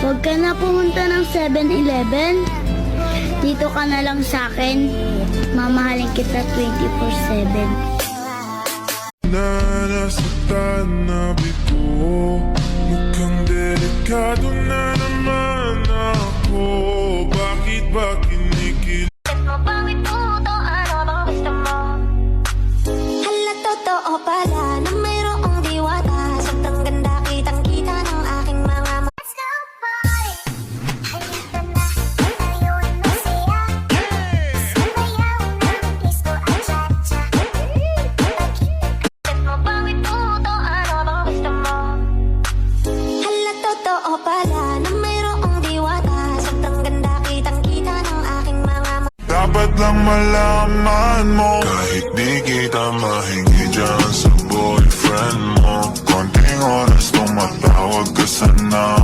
Huwag ka na pumunta ng 7-Eleven. Dito ka na lang sa akin. Mamahalin kita 24/7. Nasaktan na bigo, mukhang delikado na naman ako. Bakit ba kinikil? Mo bang ituto? Ano bang gusto mo? Hala, totoo pala na mayroong diwata. Sobrang ganda, kitang-kita ng aking mga Let's go, boy! Halika na, ngayon masaya. Sabayaw ng disco at cha-cha. Mo bang ituto? Ano bang gusto mo? Hala, totoo pala na mayroong diwata. Sobrang ganda, kitang-kita ng aking mga Dapat lang malaman mo, kahit di kita mahingi dyan sa boyfriend mo, konting oras tumatawag ka sana.